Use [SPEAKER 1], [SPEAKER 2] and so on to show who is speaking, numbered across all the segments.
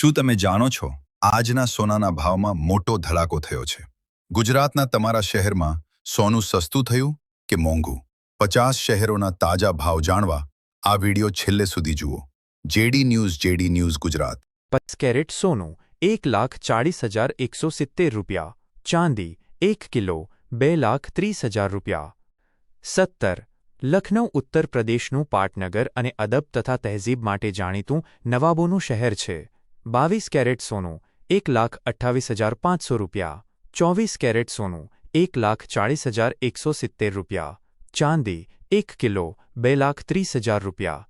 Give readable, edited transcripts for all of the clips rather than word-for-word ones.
[SPEAKER 1] શું તમે જાણો છો આજના સોનાના ભાવમાં મોટો ધડાકો થયો છે? ગુજરાતના તમારા શહેરમાં સોનું સસ્તું થયું કે મોંઘું? 50 શહેરોના તાજા ભાવ જાણવા આ વિડિયો છેલ્લે સુધી જુઓ. JD news Gujarat.
[SPEAKER 2] 50 કેરેટ સોનું 1,40,170 રૂપિયા. ચાંદી 1 કિલો 2,30,000 રૂપિયા. 17. લખનઉ ઉત્તર પ્રદેશનું પાટનગર અને અદબ તથા તહેઝીબ માટે જાણીતું નવાબોનું શહેર છે. 22 કેરેટ સોનું 1,28,500 રૂપિયા. 24 કેરેટ સોનું 1,40,170 રૂપિયા. ચાંદી 1 કિલો 2,30,000 રૂપિયા.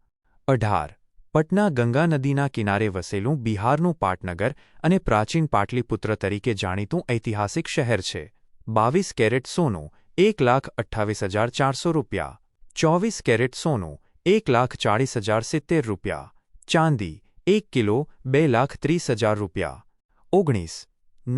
[SPEAKER 2] 18. પટના ગંગા નદીના કિનારે વસેલું બિહારનું પાટનગર અને પ્રાચીન પાટલીપુત્ર તરીકે જાણીતું ઐતિહાસિક શહેર છે. 22 કેરેટ સોનું 1,28,400 રૂપિયા. 24 કેરેટ સોનું 1,40,070 રૂપિયા. ચાંદી 1 કિલો 2,30,000 રૂપિયા. 19.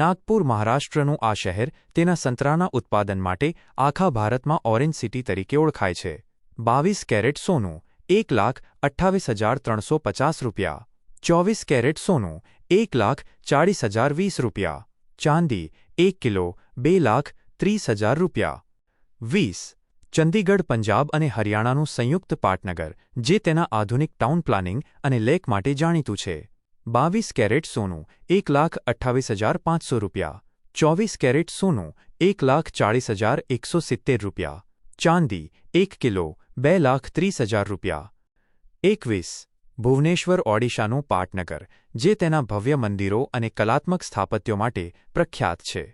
[SPEAKER 2] નાગપુર મહારાષ્ટ્રનું આ શહેર તેના સંતરાના ઉત્પાદન માટે આખા ભારતમાં ઓરેન્જ સિટી તરીકે ઓળખાય છે. 22 કેરેટ સોનું 1,28,350 રૂપિયા. 24 કેરેટ સોનું 1,40,020 રૂપિયા. ચાંદી 1 કિલો 2,30,000 રૂપિયા. 20. ચંદીગઢ પંજાબ અને હરિયાણાનું સંયુક્ત પાટનગર જે તેના આધુનિક ટાઉન પ્લાનિંગ અને લેક માટે જાણીતું છે. 22 કેરેટ સોનું 1,28,500 રૂપિયા. 24 કેરેટ સોનું 1,40,170 રૂપિયા. ચાંદી 1 કિલો 2,30,000 રૂપિયા. 21. ભુવનેશ્વર ઓડિશાનું પાટનગર જે તેના ભવ્ય મંદિરો અને કલાત્મક સ્થાપત્યો માટે પ્રખ્યાત છે.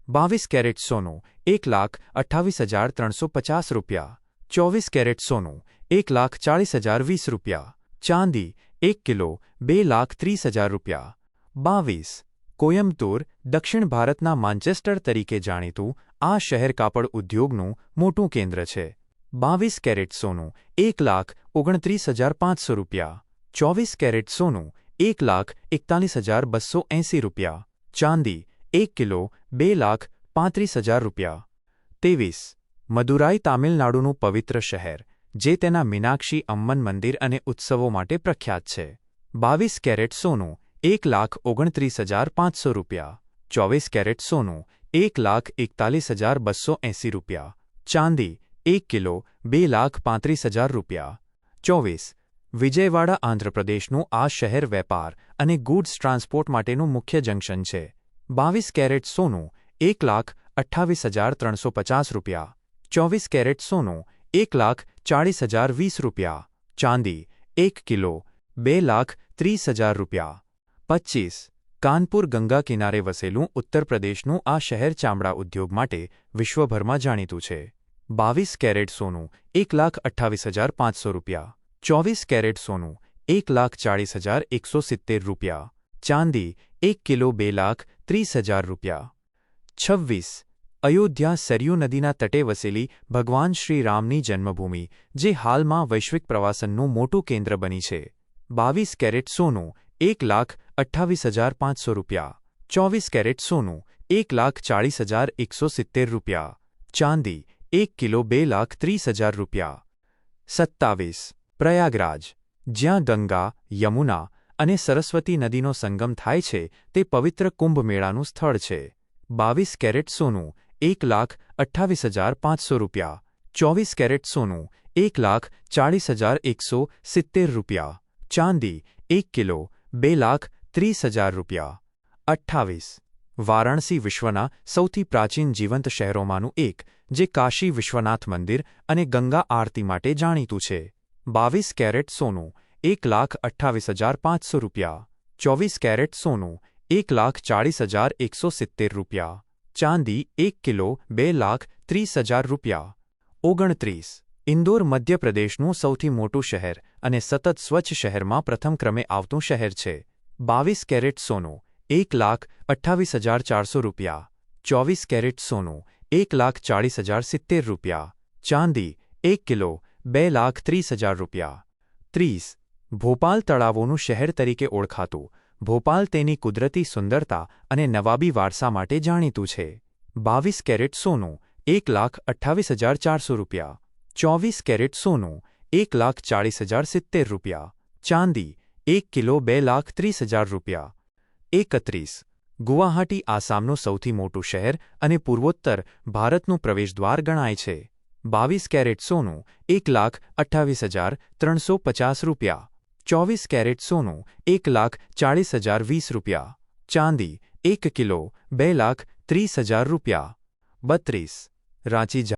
[SPEAKER 2] 22 કેરેટ સોનું 1,28,350 રૂપિયા. 24 કેરેટ સોનું 1,40,020 રૂપિયા. ચાંદી 1 કિલો 2,30,000 રૂપિયા. 22. કોયમ્બતુર દક્ષિણ ભારતના માન્ચેસ્ટર તરીકે જાણીતું આ શહેર કાપડ ઉદ્યોગનું મોટું કેન્દ્ર છે. 22 કેરેટ સોનું 1,29,500 રૂપિયા. 24 કેરેટ સોનું 1,41,280 રૂપિયા. ચાંદી 1 કિલો 2,35,000 રૂપિયા. 23. મદુરાઈ તામિલનાડુનું પવિત્ર શહેર જે તેના મીનાક્ષી અમ્મન મંદિર અને ઉત્સવો માટે પ્રખ્યાત છે. 22 કેરેટ સોનું 1,29,500 રૂપિયા. 24 કેરેટ સોનું 1,41,280 રૂપિયા. ચાંદી 1 કિલો 2,35,000 રૂપિયા. 24. વિજયવાડા આંધ્રપ્રદેશનું આ શહેર વેપાર અને ગૂડ્સ ટ્રાન્સપોર્ટ માટેનું મુખ્ય જંકશન છે. 22 કેરેટ સોનું 1,28,350 રૂપિયા. 24 કેરેટ સોનું 1,40,020 રૂપિયા. ચાંદી 1 કિલો 2,30,000 રૂપિયા. 25. કાનપુર ગંગા કિનારે વસેલું ઉત્તર પ્રદેશનું આ શહેર ચામડા ઉદ્યોગ માટે વિશ્વભરમાં જાણીતું છે. 22 કેરેટ સોનું 1,28,500 રૂપિયા. 24 કેરેટ સોનું 1,40,170 રૂપિયા. ચાંદી 1 કિલો 2,30,000 રૂપિયા. 26. અયોધ્યા સરયૂ નદીના તટે વસેલી ભગવાન શ્રી રામની જન્મભૂમિ જે હાલમાં વૈશ્વિક પ્રવાસનનું મોટું કેન્દ્ર બની છે. 22 કેરેટ સોનું 1,28,500 રૂપિયા. 24 કેરેટ સોનું 1,40,170 રૂપિયા. ચાંદી 1 કિલો 2,30,000 રૂપિયા. 27. પ્રયાગરાજ જ્યાં ગંગા, યમુના અને સરસ્વતી નદીનો સંગમ થાય છે તે પવિત્ર કુંભ મેળાનું સ્થળ છે. 22 કેરેટ સોનું 1,28,500 રૂપિયા. 24 કેરેટ સોનું 1,40,170 રૂપિયા. ચાંદી 1 કિલો 2,30,000 રૂપિયા. 28. વારાણસી વિશ્વના સૌથી પ્રાચીન જીવંત શહેરોમાંનું એક જે કાશી વિશ્વનાથ મંદિર અને ગંગા આરતી માટે જાણીતું છે. 22 કેરેટ સોનું 1,28,500 રૂપિયા. 24 કેરેટ સોનું 1,40,170 રૂપિયા. ચાંદી 1 કિલો 2,30,000 રૂપિયા. 29. ઇન્દોર મધ્યપ્રદેશનું સૌથી મોટું શહેર અને સતત સ્વચ્છ શહેરમાં પ્રથમ ક્રમે આવતું શહેર છે. 22 કેરેટ સોનું 1,28,400 રૂપિયા. 24 કેરેટ સોનું 1,40,070 રૂપિયા. ચાંદી 1 કિલો 2,30,000 રૂપિયા. 30. ભોપાલ તળાવોનું શહેર તરીકે ઓળખાતું ભોપાલ તેની કુદરતી સુંદરતા અને નવાબી વારસા માટે જાણીતું છે. 22 કેરેટ સોનું 1,28,400 રૂપિયા. 24 કેરેટ સોનું 1,40,070 રૂપિયા. ચાંદી 1 કિલો 2,30,000 રૂપિયા. 31. ગુવાહાટી આસામનું સૌથી મોટું શહેર અને પૂર્વોત્તર ભારતનું પ્રવેશદ્વાર ગણાય છે. 22 કેરેટ સોનું 1,28,350 રૂપિયા. 24 કેરેટ સોનું 1,40,020 રૂપિયા. ચાંદી 1 કિલો 2,30,000 રૂપિયા. 32. રાંચી